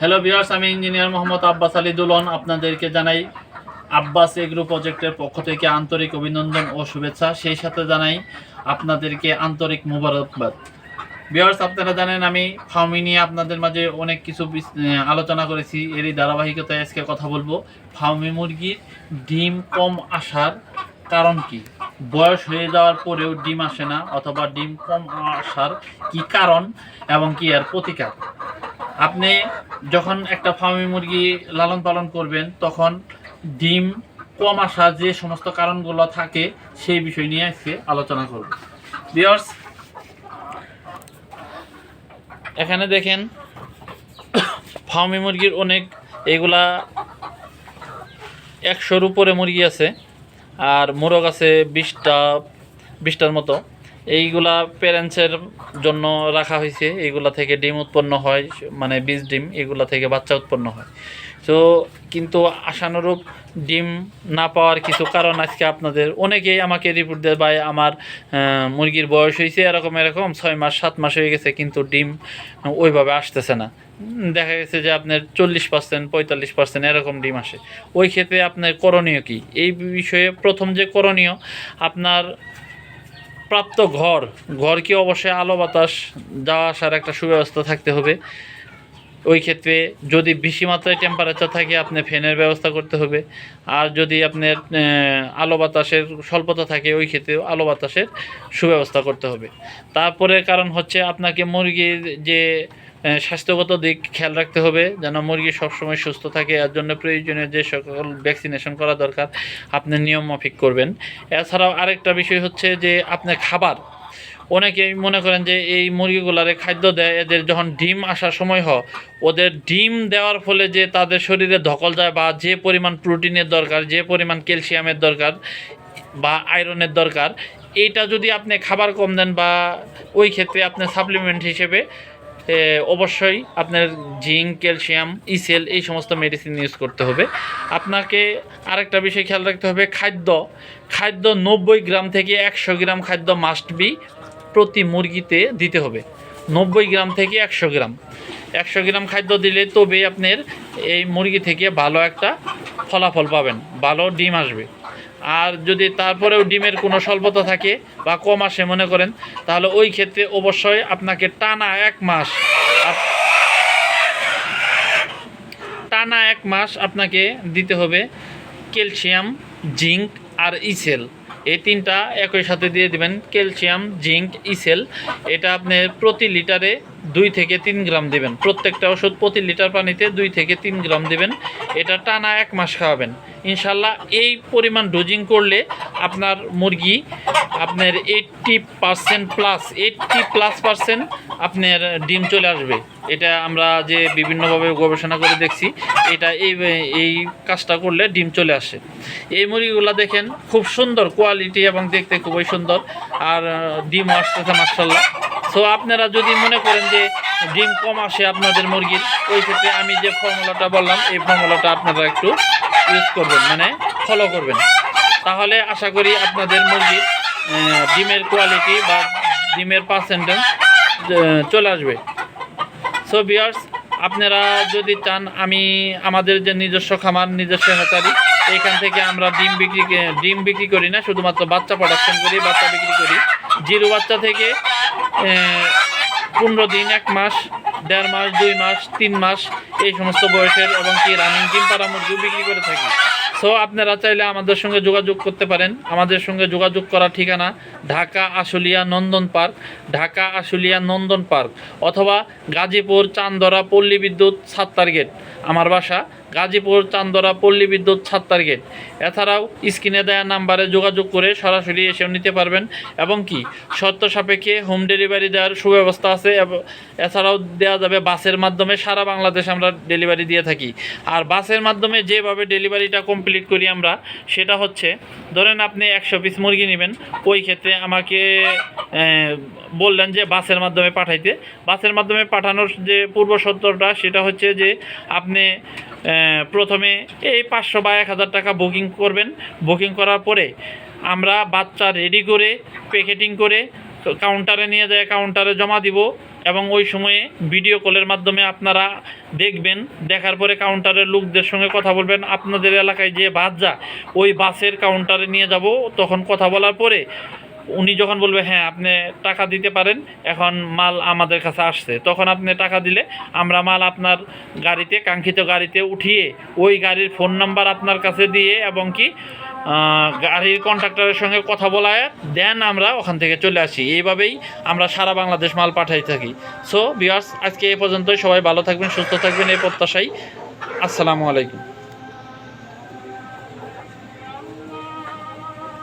Hello viewers, আমি engineer Mohammad Abbas Ali দুলন আপনাদেরকে জানাই আব্বাস এগ্রো প্রজেক্টের পক্ষ থেকে আন্তরিক অভিনন্দন ও শুভেচ্ছা। সেই সাথে জানাই আপনাদেরকে আন্তরিক মোবারকবাদ। ভিউয়ার্স, আপনারা জানেন আমি ফার্মি নিয়ে আপনাদের মাঝে অনেক কিছু আলোচনা করেছি। এরই ধারাবাহিকতায় আজকে কথা বলবো ফার্মি মুরগির ডিম কম আসার কারণ কি, বয়স হয়ে যাওয়ার পরেও ডিম আসে না, অথবা ডিম কম আসার কি কারণ এবং কি এর প্রতিকার। আপনি যখন একটা ফার্মি মুরগি লালন পালন করবেন তখন ডিম কম আসার যে সমস্ত কারণগুলো থাকে সেই বিষয় নিয়ে আজকে আলোচনা করব। ভিউয়ার্স, এখানে দেখেন ফার্মি মুরগির অনেক, এগুলা 100-র উপরে মুরগি আছে, আর মোরগ আছে 20টার মতো। এইগুলা প্যারেন্টসের জন্য রাখা হয়েছে, এইগুলা থেকে ডিম উৎপন্ন হয়, মানে বীজ ডিম, এগুলা থেকে বাচ্চা উৎপন্ন হয়। তো কিন্তু আশানুরূপ ডিম না পাওয়ার কিছু কারণ আজকে আপনাদের অনেকেই আমাকে রিপোর্ট দেয়, ভাই আমার মুরগির বয়স হয়েছে এরকম 6 মাস 7 মাস হয়ে গেছে, কিন্তু ডিম ওইভাবে আসতেছে না। দেখা গেছে যে আপনার 40%, 45% এরকম ডিম আসে। ওই ক্ষেত্রে আপনার করণীয় কি? এই বিষয়ে প্রথম যে করণীয়, আপনার প্রাপ্ত ঘরকে অবশ্যই আলো বাতাস যাওয়া আসার একটা সুব্যবস্থা থাকতে হবে। ওই ক্ষেত্রে যদি বেশি মাত্রায় টেম্পারেচার থাকে আপনি ফ্যানের ব্যবস্থা করতে হবে। আর যদি আপনার আলো বাতাসের স্বল্পতা থাকে ওই ক্ষেত্রে আলো বাতাসের সুব্যবস্থা করতে হবে। তারপরে কারণ হচ্ছে আপনাকে মুরগির যে স্বাস্থ্যগত দিক খেয়াল রাখতে হবে, যেন মুরগি সবসময় সুস্থ থাকে। এর জন্য প্রয়োজনীয় যে সকল ভ্যাকসিনেশন করা দরকার আপনি নিয়ম মাফিক করবেন। এছাড়াও আরেকটা বিষয় হচ্ছে যে আপনার খাবার, অনেকেই মনে করেন যে এই মুরগিগুলারে খাদ্য দেয়, এদের যখন ডিম আসার সময় হয় ওদের ডিম দেওয়ার ফলে যে তাদের শরীরে ধকল যায়, বা যে পরিমাণ প্রোটিনের দরকার, যে পরিমাণ ক্যালসিয়ামের দরকার বা আয়রনের দরকার, এইটা যদি আপনি খাবার কম দেন, বা ওই ক্ষেত্রে আপনি সাপ্লিমেন্ট হিসেবে অবশ্যই আপনার জিঙ্ক, ক্যালসিয়াম, ইসেল এই সমস্ত মেডিসিন ইউজ করতে হবে। আপনাকে আরেকটা বিষয় খেয়াল রাখতে হবে, খাদ্য 90 গ্রাম থেকে 100 গ্রাম খাদ্য মাস্ট বি প্রতি মুরগিতে দিতে হবে। 90 গ্রাম থেকে 100 গ্রাম 100 গ্রাম খাদ্য দিলে তবে আপনার এই মুরগি থেকে ভালো একটা ফলাফল পাবেন, ভালো ডিম আসবে। আর যদি তারপরেও ডিমের কোনো স্বল্পতা থাকে বা কম আসে মনে করেন, তাহলে ওই ক্ষেত্রে অবশ্যই আপনাকে টানা 1 মাস আপনাকে দিতে হবে ক্যালসিয়াম, জিঙ্ক আর ইসেল। এই তিনটা একই সাথে দিয়ে দিবেন। ক্যালসিয়াম, জিঙ্ক, ইসেল, এটা আপনি প্রতি লিটারে 2 থেকে 3 গ্রাম দেবেন। প্রত্যেকটা ওষুধ প্রতি লিটার পানিতে 2 থেকে 3 গ্রাম দেবেন। এটা টানা 1 মাস খাওয়াবেন। ইনশাল্লাহ এই পরিমাণ ডোজিং করলে আপনার মুরগি আপনার 80% আপনার ডিম চলে আসবে। এটা আমরা যে বিভিন্নভাবে গবেষণা করে দেখছি, এটা এই কাজটা করলে ডিম চলে আসে। এই মুরগিগুলো দেখেন খুব সুন্দর কোয়ালিটি এবং দেখতে খুবই সুন্দর, আর ডিম আসতেছে মাশাআল্লাহ। সো আপনারা যদি মনে করেন যে ডিম কম আসে আপনাদের মুরগির, ওই ক্ষেত্রে আমি যে ফর্মুলাটা বললাম এই ফর্মুলাটা আপনারা একটু ইউজ করবেন, মানে ফলো করবেন। তাহলে আশা করি আপনাদের মুরগির ডিমের কোয়ালিটি বা ডিমের পার্সেন্টেজ চলে আসবে। সো ভিউয়ার্স, আপনারা যদি চান, আমাদের যে নিজস্ব খামার, নিজস্ব হ্যাচারি, এইখান থেকে আমরা ডিম বিক্রি করি না, শুধুমাত্র বাচ্চা প্রোডাকশন করি, বাচ্চা বিক্রি করি। জিরো বাচ্চা থেকে 15 দিন, 1 মাস, 1.5 মাস, 2 মাস, 3 মাস এই সমস্ত বয়সের এবং কি রানিং ডিম পাড়া মুরগিও বিক্রি করে থাকি। সো আপনারা চাইলে আমাদের সঙ্গে যোগাযোগ করতে পারেন। আমাদের সঙ্গে যোগাযোগ করার ঠিকানা ঢাকা আশুলিয়া নন্দন পার্ক, অথবা গাজীপুর চান্দরা পল্লী বিদ্যুৎ 7 গেট। আমার বাসা গাজীপুর চান্দরা পল্লী বিদ্যুৎ 7 গেট। এছাড়াও স্ক্রিনে দেওয়া নাম্বারে যোগাযোগ করে সরাসরি এসেও নিতে পারবেন, এবং কি শর্ত সাপেক্ষে হোম ডেলিভারি দেওয়ার সুব্যবস্থা আছে। এছাড়াও দেওয়া যাবে বাসের মাধ্যমে, সারা বাংলাদেশ আমরা ডেলিভারি দিয়ে থাকি। আর বাসের মাধ্যমে যেভাবে ডেলিভারিটা কমপ্লিট করি আমরা, সেটা হচ্ছে ধরেন আপনি 100 পিস মুরগি নেবেন, ওই ক্ষেত্রে আমাকে বললেন যে বাসের মাধ্যমে পাঠাইতে। বাসের মাধ্যমে পাঠানোর যে পূর্ব শর্তটা সেটা হচ্ছে যে আপনি প্রথমে এই 500 বা 1000 টাকা বুকিং করবেন। বুকিং করার পরে আমরা বাচ্চা রেডি করে প্যাকেটিং করে কাউন্টারে নিয়ে যায়, কাউন্টারে জমা দিব। এবং ওই সময়ে ভিডিও কলের মাধ্যমে আপনারা দেখবেন, দেখার পরে কাউন্টারের লোকদের সঙ্গে কথা বলবেন। আপনাদের এলাকায় যে বাস যা, ওই বাসের কাউন্টারে নিয়ে যাব। তখন কথা বলার পরে উনি যখন বলবে হ্যাঁ আপনি টাকা দিতে পারেন, এখন মাল আমাদের কাছে আসছে, তখন আপনি টাকা দিলে আমরা মাল আপনার গাড়িতে, কাঙ্ক্ষিত গাড়িতে উঠিয়ে ওই গাড়ির ফোন নাম্বার আপনার কাছে দিয়ে এবং কি গাড়ির কন্ট্রাক্টরের সঙ্গে কথা বলায় দেন আমরা ওখান থেকে চলে আসি। এইভাবেই আমরা সারা বাংলাদেশ মাল পাঠাই থাকি। সো ভিউয়ার্স, আজকে এ পর্যন্তই। সবাই ভালো থাকবেন, সুস্থ থাকবেন এই প্রত্যাশাই। আসসালামু আলাইকুম।